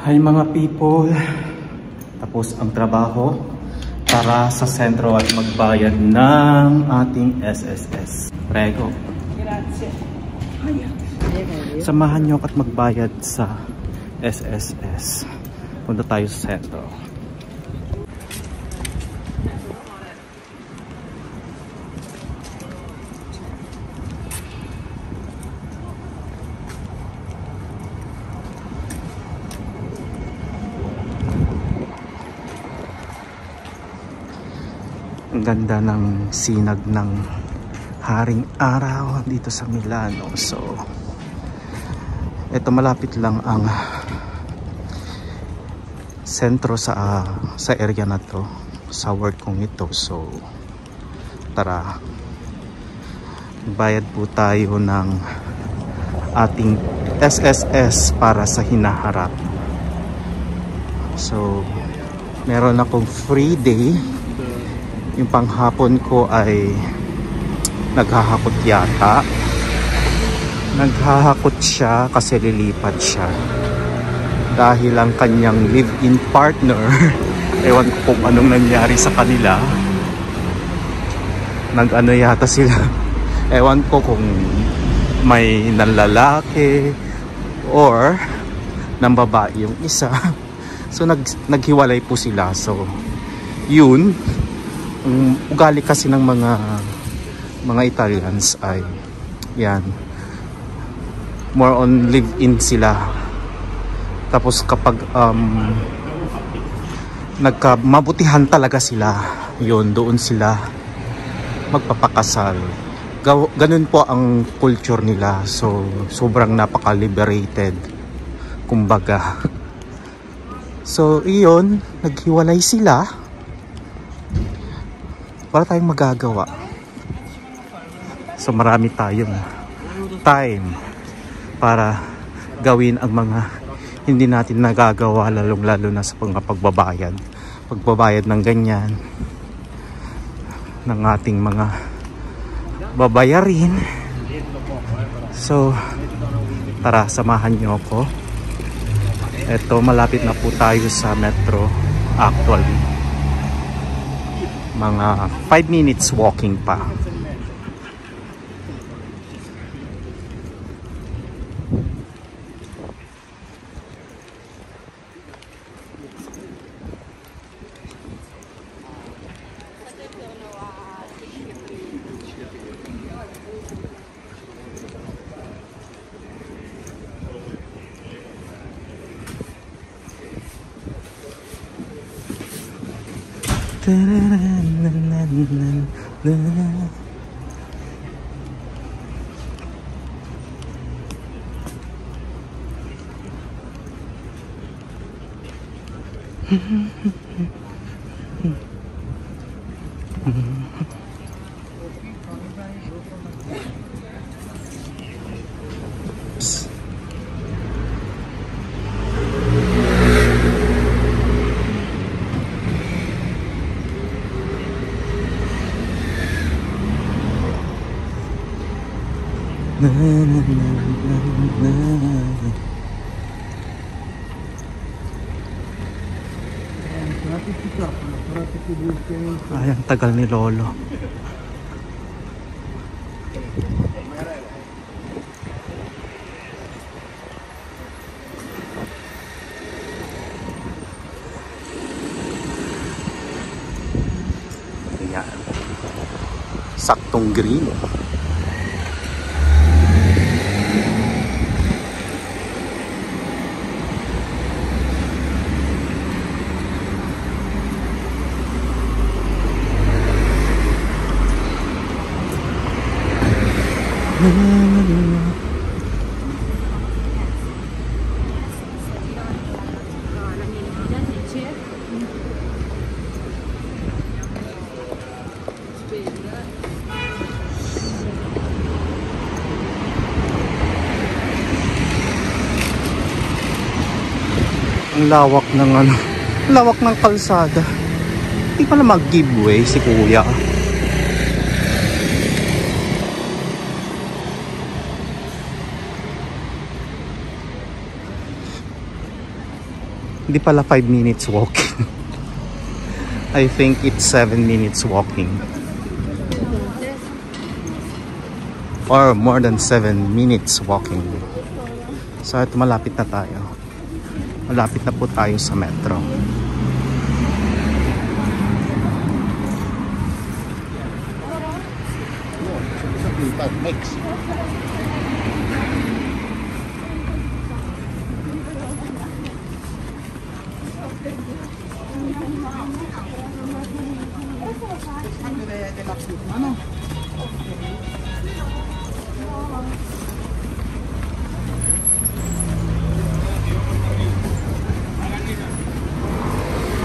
Hi mga people, tapos ang trabaho, tara sa sentro at magbayad ng ating SSS. Prego. Grazie. Samahan nyo at magbayad sa SSS. Punta tayo sa sentro. Ang ganda ng sinag ng haring araw dito sa Milano. So, ito malapit lang ang sentro sa area na to, sa work kong ito. So, tara, bayad po tayo ng ating SSS para sa hinaharap. So, meron akong free day. Yung panghapon ko ay naghahakot yata. Naghahakot siya kasi lilipat siya. Dahil ang kanyang live-in partner, ewan ko kung anong nangyari sa kanila. Nag-ano yata sila. Ewan ko kung may nanlalaki or nang babae yung isa. So naghiwalay po sila. So yun. Ang ugali kasi ng mga Italians ay yan, more on live-in sila. Tapos kapag mabutihan talaga sila, yun, doon sila magpapakasal. Ganun po ang culture nila. So sobrang napaka-liberated, kumbaga. So iyon, naghiwalay sila. Wala tayong magagawa. So marami tayong time para gawin ang mga hindi natin nagagawa, lalong-lalo na sa pagbabayad. Pagbabayad ng ganyan, ng ating mga babayarin. So tara, samahan nyo ako. Ito, malapit na po tayo sa metro actually. Mga 5 minutes walking pa. Ay, ang tagal ni Lolo. Ayan. Saktong green. Ang lawak ng lawak ng kalsada. Hindi pala mag-giveaway si kuya. Hindi pala 5 minutes walking. I think it's 7 minutes walking. Or more than 7 minutes walking. So ito, malapit na tayo. Malapit na po tayo sa metro.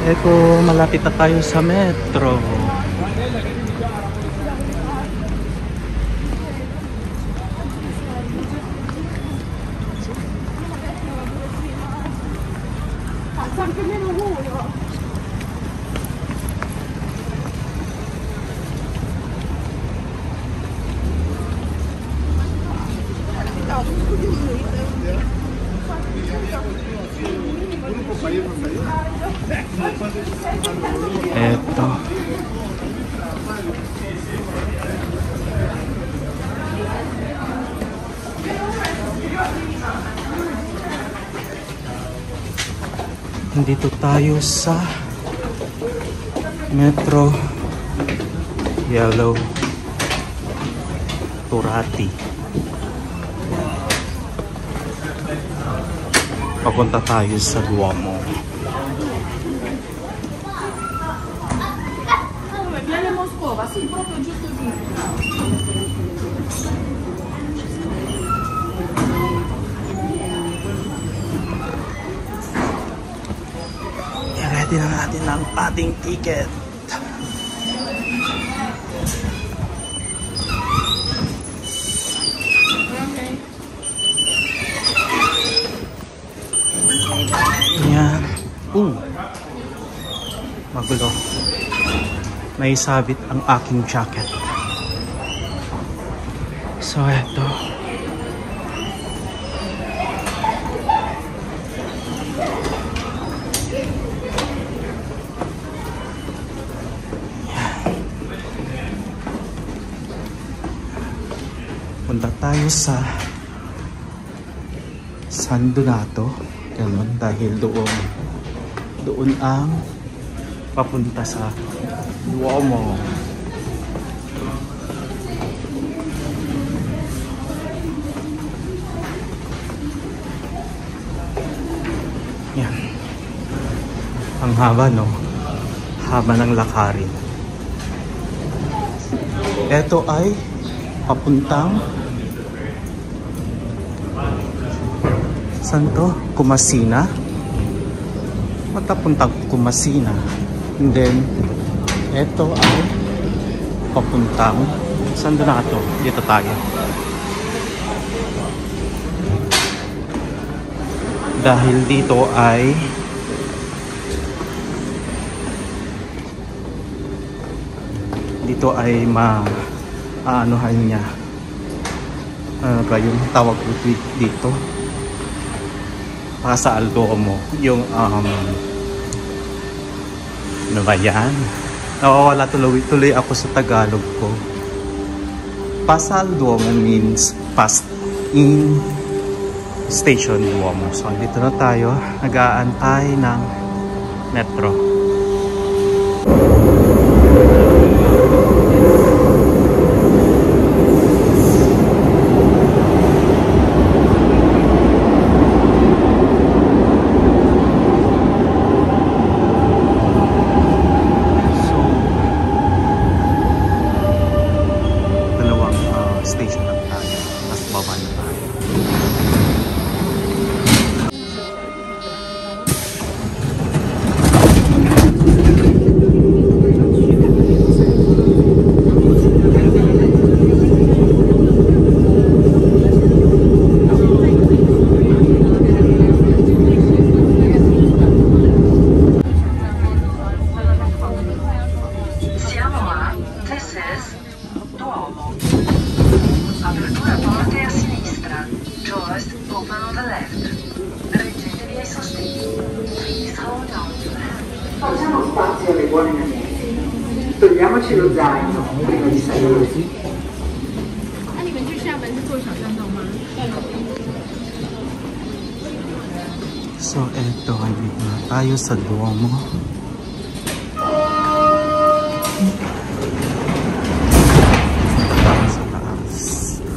Eko, malapit na tayo sa metro. Eto. Nandito tayo sa Metro Yellow Turati. Papunta tayo sa Duomo. I-ready na natin ang ating ticket. Yan. Magulo. May sabit ang aking jacket. So, eto. Punta tayo sa San Donato. Ganun, dahil doon ang papunta sa Duomo. Yan. Ang haba, no? Haba ng lakarin. Ito ay papuntang saan to? Kumasina. Matapuntang Kumasina. And then ito ay papuntang San Donato. Dito tayo. Dahil dito ay maanuhan niya. Ano ba yung tawag ko dito? Para sa Duomo. Yung ano ba yan? Nawawala tuloy ako sa Tagalog ko. Pasal Duomo means past in Station Duomo. So, dito na tayo. Nag-aantay ng metro. spazio alle buone maniere. Togliamoci lo zaino prima di salire. So, eto, andito na tayo sa Duomo.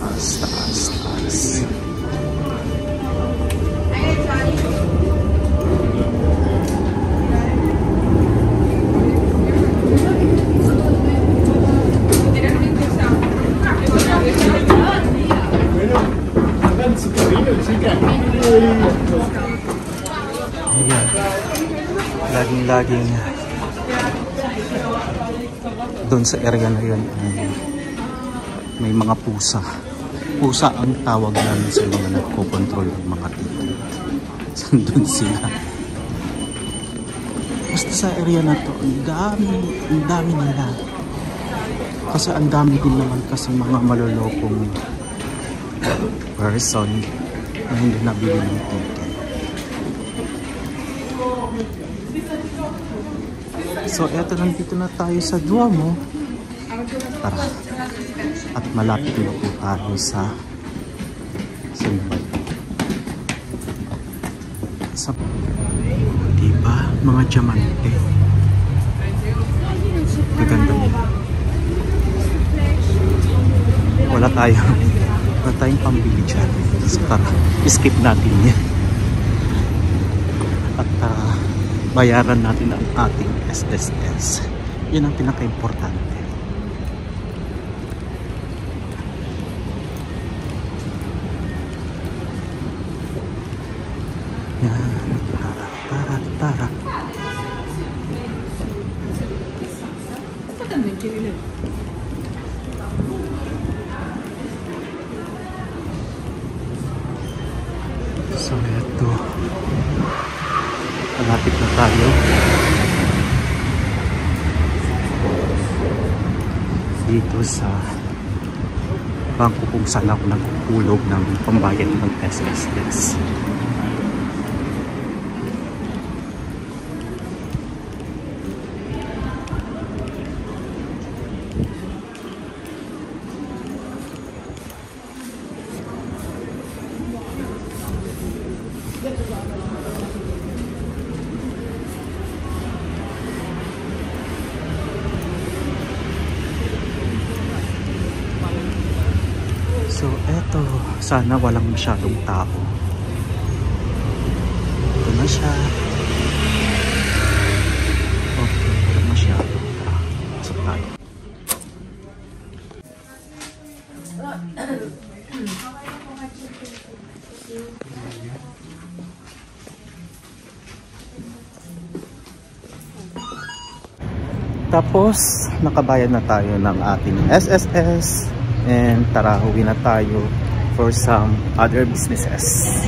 Taas. Laging doon sa area na yun may mga pusa ang tawag namin sa mga nagko-control ng mga tito. Saan doon sila? Basta sa area na to ang dami nila kasi ang dami din naman kasi mga malolokong person na hindi nabili ng ticket. So, eto, nandito na tayo sa Duomo. Tara. At malapit na po tayo sa simbahan. Diba? Mga diamante. Gaganda nila. Wala tayong pambili dyan. So, tara. Skip natin yan. At bayaran natin ang ating SSS. Yan ang pinaka-importante. Yan. Tara. So, ito. Malapit na tayo. Dito sa bangko kung saan ako nagpulog ng pambayad ng SSS. So, eto. Sana walang masyadong tao. Ito na siya. Okay, walang masyadong tao. Pasok tayo. Tapos, nakabayad na tayo ng ating SSS. And tara, uwi na tayo for some other businesses.